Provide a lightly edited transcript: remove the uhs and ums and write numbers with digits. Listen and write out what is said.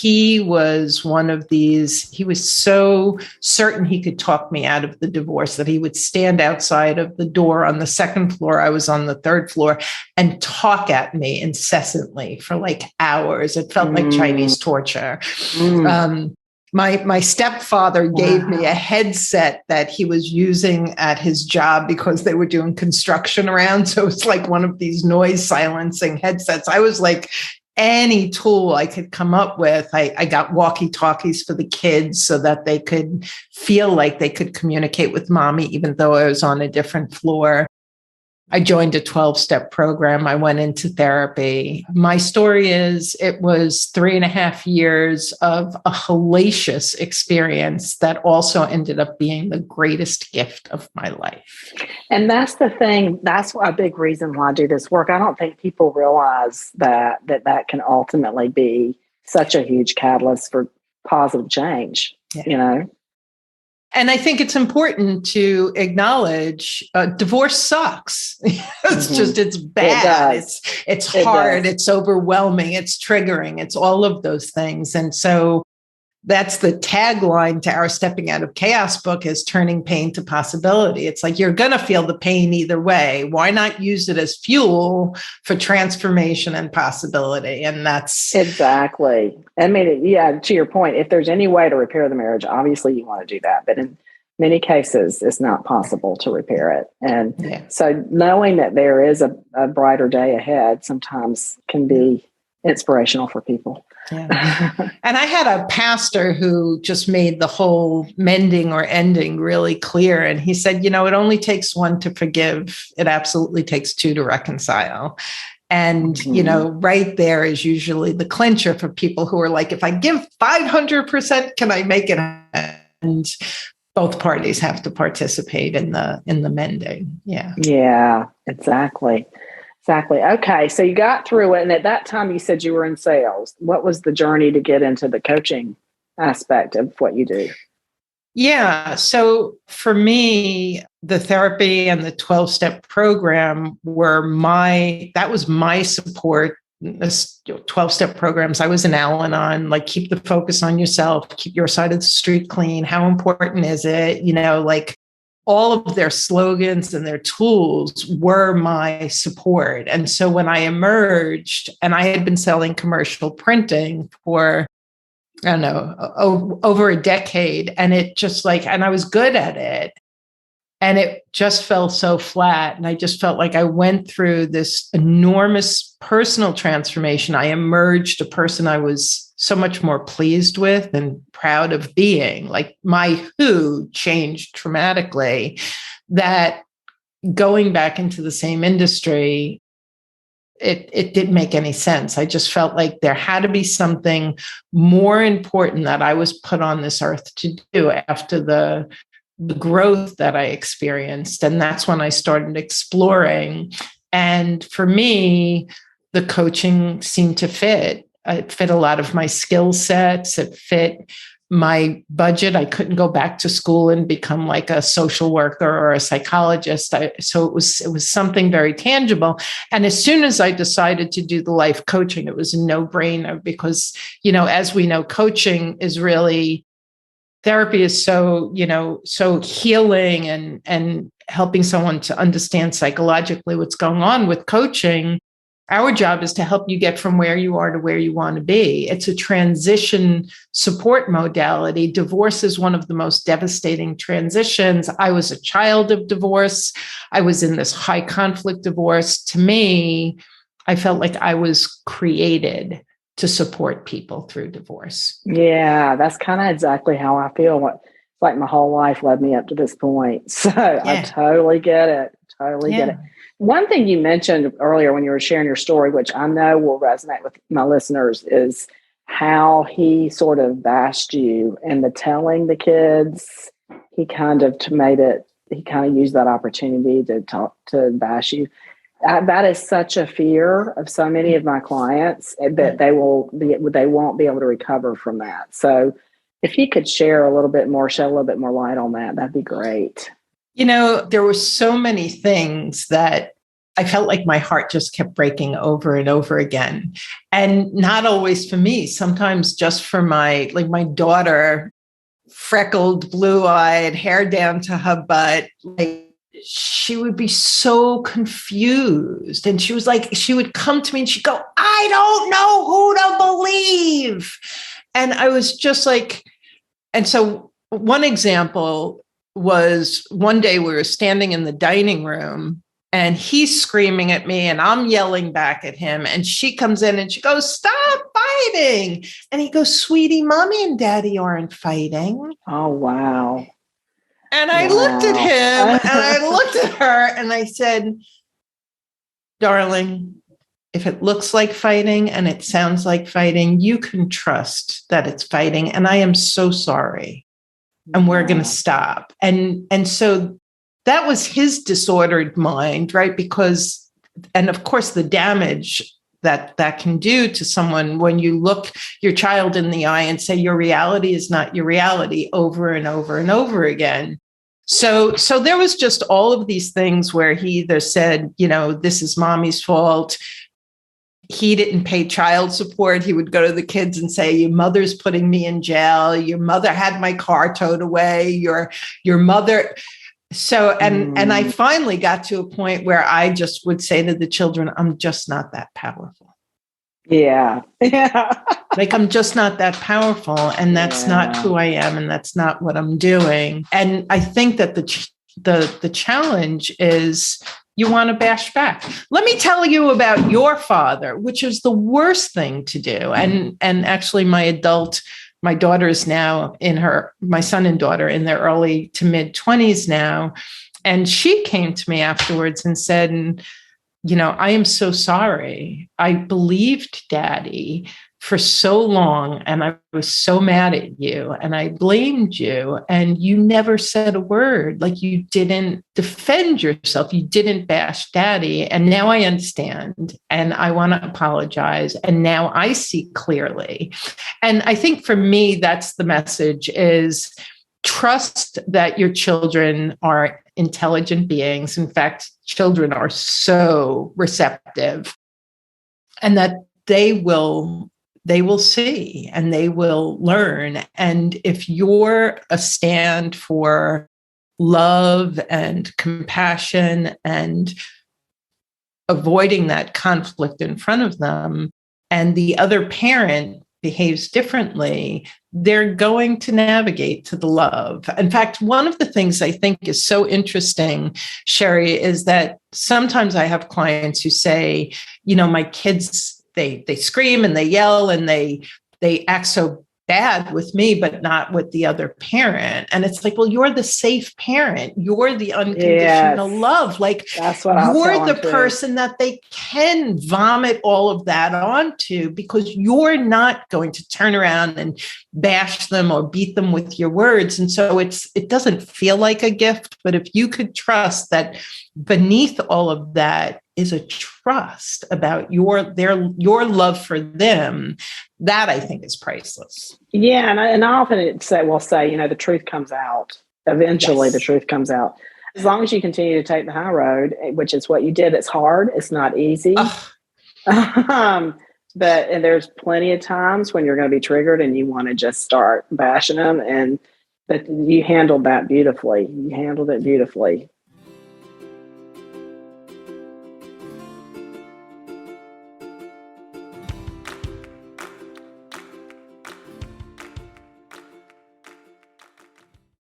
he was one of these, he was so certain he could talk me out of the divorce that he would stand outside of the door on the second floor. I was on the third floor and talk at me incessantly for like hours. It felt like Chinese torture. My stepfather gave me a headset that he was using at his job because they were doing construction around. So it's like one of these noise silencing headsets. I was like, any tool I could come up with. I got walkie-talkies for the kids so that they could feel like they could communicate with mommy, even though I was on a different floor. I joined a 12-step program. I went into therapy. My story is it was 3.5 years of a hellacious experience that also ended up being the greatest gift of my life. And that's the thing. That's a big reason why I do this work. I don't think people realize that can ultimately be such a huge catalyst for positive change, you know? And I think it's important to acknowledge divorce sucks. It's bad. It's hard. It's overwhelming. It's triggering. It's all of those things. And so that's the tagline to our Stepping Out of Chaos book, is turning pain to possibility. It's like, you're going to feel the pain either way. Why not use it as fuel for transformation and possibility? And that's exactly. I mean, to your point, if there's any way to repair the marriage, obviously you want to do that. But in many cases, it's not possible to repair it. And so knowing that there is a brighter day ahead sometimes can be inspirational for people. Yeah. And I had a pastor who just made the whole mending or ending really clear. And he said, it only takes one to forgive. It absolutely takes two to reconcile. And, right there is usually the clincher for people who are like, if I give 500%, can I make it? And both parties have to participate in the mending. Yeah, exactly. Exactly. Okay. So you got through it. And at that time you said you were in sales. What was the journey to get into the coaching aspect of what you do? Yeah. So for me, the therapy and the 12-step program that was my support. 12-step programs. I was in Al-Anon, like, keep the focus on yourself, keep your side of the street clean. How important is it? All of their slogans and their tools were my support. And so when I emerged, and I had been selling commercial printing for, I don't know, over a decade, and it just and I was good at it. And it just fell so flat. And I just felt like I went through this enormous personal transformation. I emerged a person I was so much more pleased with and proud of being. Like, my who changed dramatically, that going back into the same industry, it didn't make any sense. I just felt like there had to be something more important that I was put on this earth to do after the growth that I experienced. And that's when I started exploring. And for me, the coaching seemed to fit. It fit a lot of my skill sets. It fit my budget. I couldn't go back to school and become like a social worker or a psychologist. So it was something very tangible. And as soon as I decided to do the life coaching, it was a no-brainer because, as we know, coaching is really, therapy is so healing and helping someone to understand psychologically what's going on. With coaching, our job is to help you get from where you are to where you want to be. It's a transition support modality. Divorce is one of the most devastating transitions. I was a child of divorce. I was in this high conflict divorce. To me, I felt like I was created to support people through divorce. Yeah, that's kind of exactly how I feel. It's like my whole life led me up to this point. So I totally get it. Get it. One thing you mentioned earlier when you were sharing your story, which I know will resonate with my listeners, is how he sort of bashed you and the telling the kids. He kind of used that opportunity to bash you. That is such a fear of so many of my clients that they won't be able to recover from that. So if you could shed a little bit more light on that, that'd be great. There were so many things that I felt like my heart just kept breaking over and over again. And not always for me, sometimes just for my daughter, freckled, blue-eyed, hair down to her butt. Like, she would be so confused. And she would come to me and she'd go, I don't know who to believe. And I was just like, and so one example was one day we were standing in the dining room and he's screaming at me and I'm yelling back at him. And she comes in and she goes, stop fighting. And he goes, sweetie, mommy and daddy aren't fighting. Oh, wow. And I looked at him and I looked at her and I said, darling, if it looks like fighting and it sounds like fighting, you can trust that it's fighting. And I am so sorry. And we're going to stop. And so that was his disordered mind, right? Because, and of course, the damage that can do to someone when you look your child in the eye and say, your reality is not your reality over and over and over again. So there was just all of these things where he either said, this is mommy's fault. He didn't pay child support. He would go to the kids and say, your mother's putting me in jail. Your mother had my car towed away. Your mother. So, and I finally got to a point where I just would say to the children, I'm just not that powerful. Yeah. Yeah. Like, I'm just not that powerful. And that's not who I am. And that's not what I'm doing. And I think that the challenge is you want to bash back. Let me tell you about your father, which is the worst thing to do. And actually my daughter is now my son and daughter in their early to mid 20s now. And she came to me afterwards and said, I am so sorry. I believed daddy for so long and I was so mad at you and I blamed you and you never said a word. Like, you didn't defend yourself. You didn't bash daddy. And now I understand and I want to apologize. And now I see clearly. And I think for me, that's the message, is trust that your children are intelligent beings. In fact, children are so receptive, and that they will see and they will learn. And if you're a stand for love and compassion and avoiding that conflict in front of them, and the other parent behaves differently, they're going to navigate to the love. In fact, one of the things I think is so interesting, Sherry, is that sometimes I have clients who say, my kids, they scream and they yell and they act so bad with me, but not with the other parent. And it's like, well, you're the safe parent. You're the unconditional love. Like, that's what you're the person that they can vomit all of that onto, because you're not going to turn around and bash them or beat them with your words. And so it doesn't feel like a gift, but if you could trust that beneath all of that is a trust about your love for them, that I think is priceless. Yeah, and I often will say, the truth comes out. Eventually, The truth comes out. As long as you continue to take the high road, which is what you did. It's hard. It's not easy. But there's plenty of times when you're going to be triggered and you want to just start bashing them. But you handled that beautifully. You handled it beautifully.